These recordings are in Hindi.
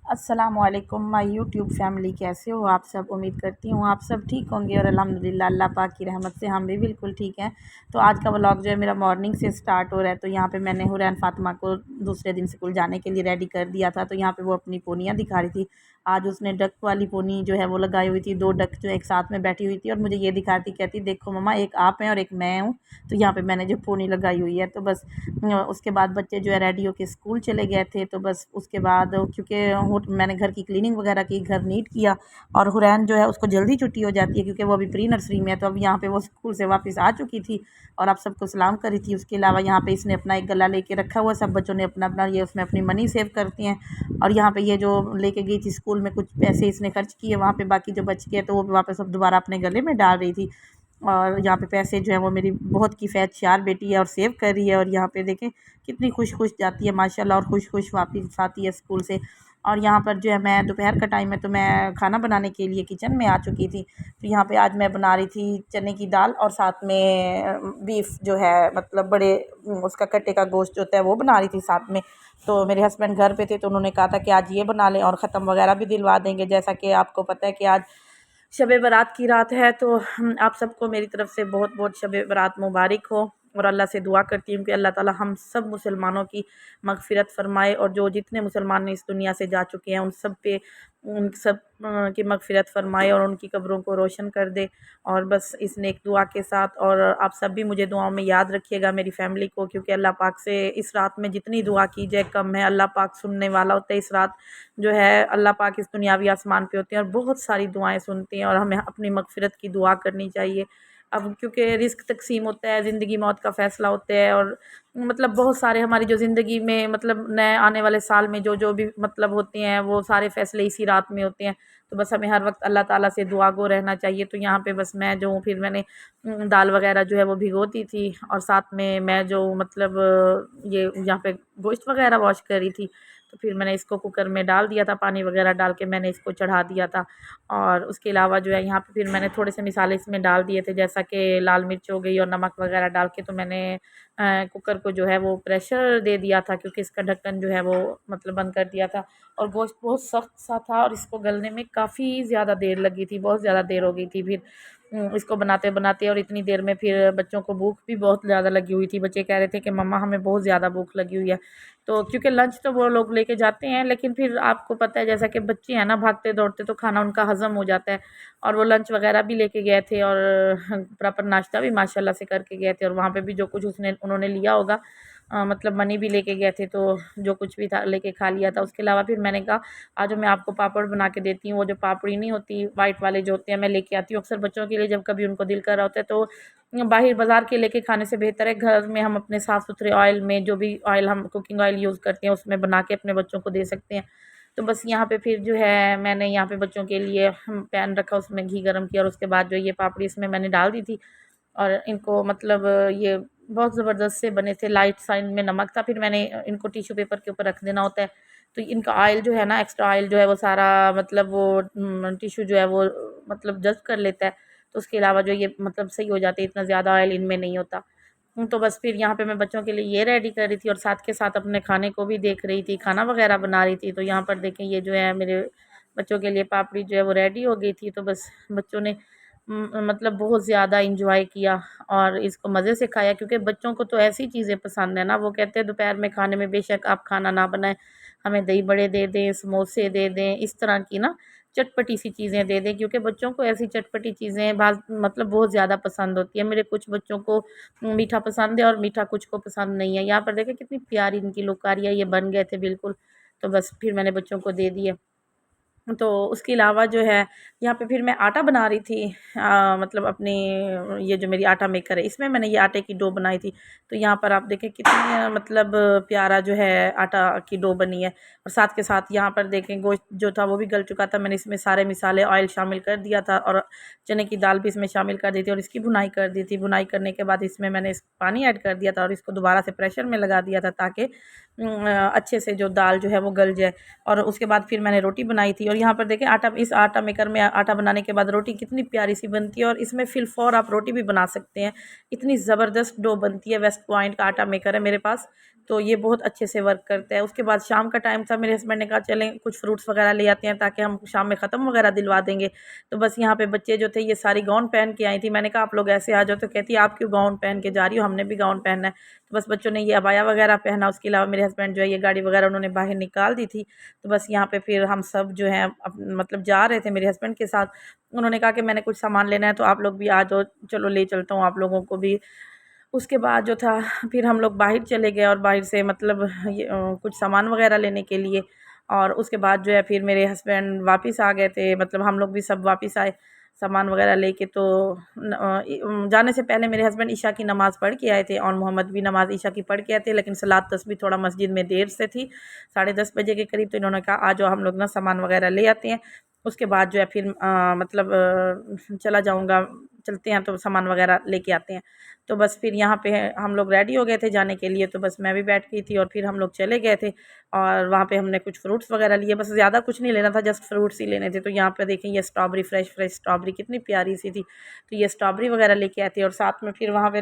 अस्सलामुअलैकुम माय यूट्यूब फैमिली, कैसे हो आप सब। उम्मीद करती हूँ आप सब ठीक होंगे और अल्हम्दुलिल्लाह अल्लाह पाक की रहमत से हम भी बिल्कुल ठीक हैं। तो आज का व्लॉग जो है मेरा मॉर्निंग से स्टार्ट हो रहा है। तो यहाँ पे मैंने हुरैन फ़ातिमा को दूसरे दिन स्कूल जाने के लिए रेडी कर दिया था। तो यहाँ पे वो अपनी पोनियाँ दिखा रही थी। आज उसने डक वाली पोनी जो है वो लगाई हुई थी, दो डक जो एक साथ में बैठी हुई थी और मुझे ये दिखा रही थी, कहती देखो मम्मा एक आप हैं और एक मैं हूँ। तो यहाँ पे मैंने जो पोनी लगाई हुई है। तो बस उसके बाद बच्चे जो है रेडी होके स्कूल चले गए थे। तो बस उसके बाद क्योंकि मैंने घर की क्लीनिंग वगैरह की, घर नीट किया। और हुरैन जो है उसको जल्दी छुट्टी हो जाती है क्योंकि वो अभी प्री नर्सरी में है। तो अब यहाँ पे वो स्कूल से वापस आ चुकी थी और आप सबको सलाम करी थी। उसके अलावा यहाँ पे इसने अपना एक गला लेके रखा हुआ है, सब बच्चों ने अपना अपना ये उसमें अपनी मनी सेव करती हैं। और यहाँ पे ये जो लेके गई थी स्कूल में, कुछ पैसे इसने खर्च किए वहाँ पे, बाकी जो बच गए तो वो वापस अब दोबारा अपने गले में डाल रही थी। और यहाँ पे पैसे जो है वो मेरी बहुत किफ़ायतशार बेटी है और सेव कर रही है। और यहाँ पे देखें कितनी खुश खुश जाती है माशाल्लाह, और खुश खुश वापस आती है स्कूल से। और यहाँ पर जो है मैं दोपहर का टाइम है तो मैं खाना बनाने के लिए किचन में आ चुकी थी। तो यहाँ पे आज मैं बना रही थी चने की दाल और साथ में बीफ जो है, मतलब बड़े उसका कट्टे का गोश्त जो होता है वो बना रही थी साथ में। तो मेरे हस्बैंड घर पे थे तो उन्होंने कहा था कि आज ये बना लें और ख़त्म वगैरह भी दिलवा देंगे। जैसा कि आपको पता है कि आज शब बारात की रात है। तो आप सबको मेरी तरफ़ से बहुत बहुत शब बारात मुबारक हो। और अल्लाह से दुआ करती हूँ कि अल्लाह ताला हम सब मुसलमानों की मग़फ़िरत फ़रमाए और जो जितने मुसलमान इस दुनिया से जा चुके हैं उन सब पे उन सब की मग़फ़िरत फ़रमाए और उनकी कब्रों को रोशन कर दे। और बस इस नेक दुआ के साथ, और आप सब भी मुझे दुआओं में याद रखिएगा मेरी फ़ैमिली को, क्योंकि अल्लाह पाक से इस रात में जितनी दुआ की जाए कम है। अल्लाह पाक सुनने वाला होता है। इस रात जो है अल्लाह पाक इस दुनियावी आसमान पे होते हैं और बहुत सारी दुआएं सुनते हैं और हमें अपनी मग़फ़िरत की दुआ करनी चाहिए। अब क्योंकि रिस्क तकसीम होता है, ज़िंदगी मौत का फ़ैसला होता है, और मतलब बहुत सारे हमारी जो ज़िंदगी में मतलब नए आने वाले साल में जो जो भी मतलब होते हैं वो सारे फ़ैसले इसी रात में होते हैं। तो बस हमें हर वक्त अल्लाह ताला से दुआ गो रहना चाहिए। तो यहाँ पे बस मैं जो हूँ, फिर मैंने दाल वगैरह जो है वो भिगो दी थी और साथ में मैं जो मतलब ये यहाँ पे गोश्त वगैरह वॉश करी थी। तो फिर मैंने इसको कुकर में डाल दिया था, पानी वगैरह डाल के मैंने इसको चढ़ा दिया था। और उसके अलावा जो है यहाँ पे फिर मैंने थोड़े से मिसाले इसमें डाल दिए थे, जैसा कि लाल मिर्च हो गई और नमक वगैरह डाल के। तो मैंने कुकर को जो है वो प्रेशर दे दिया था क्योंकि इसका ढक्कन जो है वो मतलब बंद कर दिया था। और गोश्त बहुत सख्त सा था और इसको गलने में काफ़ी ज़्यादा देर लगी थी, बहुत ज़्यादा देर हो गई थी। फिर इसको बनाते बनाते और इतनी देर में फिर बच्चों को भूख भी बहुत ज़्यादा लगी हुई थी। बच्चे कह रहे थे कि मम्मा हमें बहुत ज़्यादा भूख लगी हुई है। तो क्योंकि लंच तो वो लोग लेके जाते हैं, लेकिन फिर आपको पता है जैसा कि बच्चे हैं ना, भागते दौड़ते, तो खाना उनका हज़म हो जाता है। और वो लंच वगैरह भी लेके गए थे और प्रॉपर नाश्ता भी माशाल्लाह से करके गए थे। और वहाँ पे भी जो कुछ उसने उन्होंने लिया होगा, मतलब मनी भी लेके गए थे, तो जो कुछ भी था लेके खा लिया था। उसके अलावा फिर मैंने कहा आज मैं आपको पापड़ बना के देती हूँ। वो जो पापड़ी नहीं होती वाइट वाले जो होते हैं, मैं लेके आती हूँ अक्सर बच्चों के लिए जब कभी उनको दिल कर रहा होता है। तो बाहर बाज़ार के लेके खाने से बेहतर है घर में हम अपने साफ़ सुथरे ऑयल में, जो भी ऑयल हम कुकिंग ऑयल यूज़ करते हैं उसमें बना के अपने बच्चों को दे सकते हैं। तो बस यहाँ पे फिर जो है मैंने यहाँ पे बच्चों के लिए पैन रखा, उसमें घी गरम किया और उसके बाद जो ये पापड़ी इसमें मैंने डाल दी थी। और इनको मतलब ये बहुत ज़बरदस्त से बने थे, लाइट सा इनमें नमक था। फिर मैंने इनको टिश्यू पेपर के ऊपर रख देना होता है। तो इनका ऑयल जो है ना, एक्स्ट्रा ऑयल जो है वो सारा मतलब वो टिश्यू जो है वो मतलब जज़्ब कर लेता है। तो उसके अलावा जो ये मतलब सही हो जाते हैं, इतना ज़्यादा ऑयल इनमें नहीं होता। तो बस फिर यहाँ पे मैं बच्चों के लिए ये रेडी कर रही थी और साथ के साथ अपने खाने को भी देख रही थी, खाना वगैरह बना रही थी। तो यहाँ पर देखें ये जो है मेरे बच्चों के लिए पापड़ी जो है वो रेडी हो गई थी। तो बस बच्चों ने मतलब बहुत ज़्यादा एंजॉय किया और इसको मज़े से खाया, क्योंकि बच्चों को तो ऐसी चीज़ें पसंद है ना, वो कहते हैं दोपहर में खाने में बेशक आप खाना ना बनाएं, हमें दही बड़े दे दें, समोसे दे दें, इस तरह की ना चटपटी सी चीज़ें दे दें, क्योंकि बच्चों को ऐसी चटपटी चीज़ें मतलब बहुत ज़्यादा पसंद होती है। मेरे कुछ बच्चों को मीठा पसंद है और मीठा कुछ को पसंद नहीं है। यहाँ पर देखें कितनी प्यारी इनकी लुक आ रही है, ये बन गए थे बिल्कुल। तो बस फिर मैंने बच्चों को दे दिए। तो उसके अलावा जो है यहाँ पे फिर मैं आटा बना रही थी, मतलब अपनी ये जो मेरी आटा मेकर है इसमें मैंने ये आटे की डो बनाई थी। तो यहाँ पर आप देखें कितनी मतलब प्यारा जो है आटा की डो बनी है। और साथ के साथ यहाँ पर देखें गोश्त जो था वो भी गल चुका था, मैंने इसमें सारे मिसाले ऑयल शामिल कर दिया था और चने की दाल भी इसमें शामिल कर दी थी और इसकी भुनाई कर दी थी। भुनाई करने के बाद इसमें मैंने इस पानी ऐड कर दिया था और इसको दोबारा से प्रेशर में लगा दिया था ताकि अच्छे से जो दाल जो है वो गल जाए। और उसके बाद फिर मैंने रोटी बनाई थी और यहाँ पर देखें आटा, इस आटा मेकर में आटा बनाने के बाद रोटी कितनी प्यारी सी बनती है। और इसमें फिल 4 आप रोटी भी बना सकते हैं, इतनी ज़बरदस्त डो बनती है। वेस्ट पॉइंट का आटा मेकर है मेरे पास, तो ये बहुत अच्छे से वर्क करता है। उसके बाद शाम का टाइम था, मेरे हस्बैंड ने कहा चलें कुछ फ्रूट्स वगैरह ले आते हैं ताकि हम शाम में ख़त्म वगैरह दिलवा देंगे। तो बस यहाँ पे बच्चे जो थे ये सारी गाउन पहन के आई थी। मैंने कहा आप लोग ऐसे आ जाओ, तो कहती है आप क्यों गाउन पहन के जा रही हो, हमने भी गाउन पहनना है। तो बस बच्चों ने ये अबाया वगैरह पहना। उसके अलावा मेरे हस्बैंड जो है ये गाड़ी वगैरह उन्होंने बाहर निकाल दी थी। तो बस यहाँ पे फिर हम सब जो है मतलब जा रहे थे मेरे हस्बैंड के साथ। उन्होंने कहा कि मैंने कुछ सामान लेना है तो आप लोग भी आ जाओ, चलो ले चलता हूँ आप लोगों को भी। उसके बाद जो था फिर हम लोग बाहर चले गए, और बाहर से मतलब ये कुछ सामान वगैरह लेने के लिए। और उसके बाद जो है फिर मेरे हस्बैंड वापस आ गए थे, मतलब हम लोग भी सब वापस आए सामान वगैरह लेके। तो जाने से पहले मेरे हस्बैंड ईशा की नमाज़ पढ़ के आए थे, और मोहम्मद भी नमाज़ ईशा की पढ़ के आए थे। लेकिन सलात तस्बीह थोड़ा मस्जिद में देर से थी, 10:30 बजे के करीब। तो इन्होंने कहा आ जाओ हम लोग ना सामान वगैरह ले आते हैं। उसके बाद जो है फिर मतलब चला जाऊँगा, चलते हैं तो सामान वगैरह लेके आते हैं। तो बस फिर यहाँ पे हम लोग रेडी हो गए थे जाने के लिए, तो बस मैं भी बैठ गई थी और फिर हम लोग चले गए थे। और वहाँ पे हमने कुछ फ्रूट्स वगैरह लिए, बस ज़्यादा कुछ नहीं लेना था, जस्ट फ्रूट्स ही लेने थे। तो यहाँ पे देखें ये स्ट्रॉबेरी, फ्रेश फ्रेश स्ट्रॉबेरी कितनी प्यारी सी थी, तो ये स्ट्रॉबेरी वगैरह लेके आए थे। और साथ में फिर वहाँ पे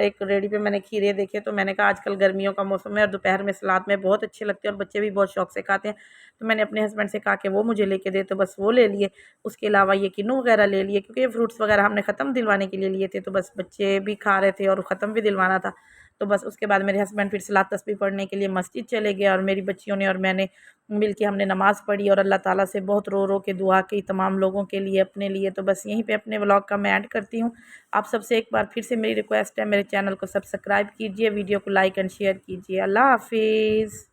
एक रेडी पे मैंने खीरे देखे, तो मैंने कहा आजकल गर्मियों का मौसम है और दोपहर में सलाद में बहुत अच्छे लगते हैं और बच्चे भी बहुत शौक से खाते हैं। तो मैंने अपने हस्बैंड से कहा कि वो मुझे लेके दे, तो बस वो ले लिए। उसके अलावा ये किन्नू वगैरह ले लिए, क्योंकि ये फ्रूट्स वगैरह हमने ख़त्म दिलवाने के लिए लिए थे, तो बस बच्चे भी खा रहे थे और ख़त्म भी दिलवाना था। तो बस उसके बाद मेरे हस्बैंड फिर सलात तस्बीह पढ़ने के लिए मस्जिद चले गए, और मेरी बच्चियों ने और मैंने मिल के हमने नमाज़ पढ़ी और अल्लाह ताला से बहुत रो रो के दुआ की तमाम लोगों के लिए, अपने लिए। तो बस यहीं पे अपने व्लॉग का मैं ऐड करती हूँ। आप सबसे एक बार फिर से मेरी रिक्वेस्ट है, मेरे चैनल को सब्सक्राइब कीजिए, वीडियो को लाइक एंड शेयर कीजिए। अल्लाह हाफिज़।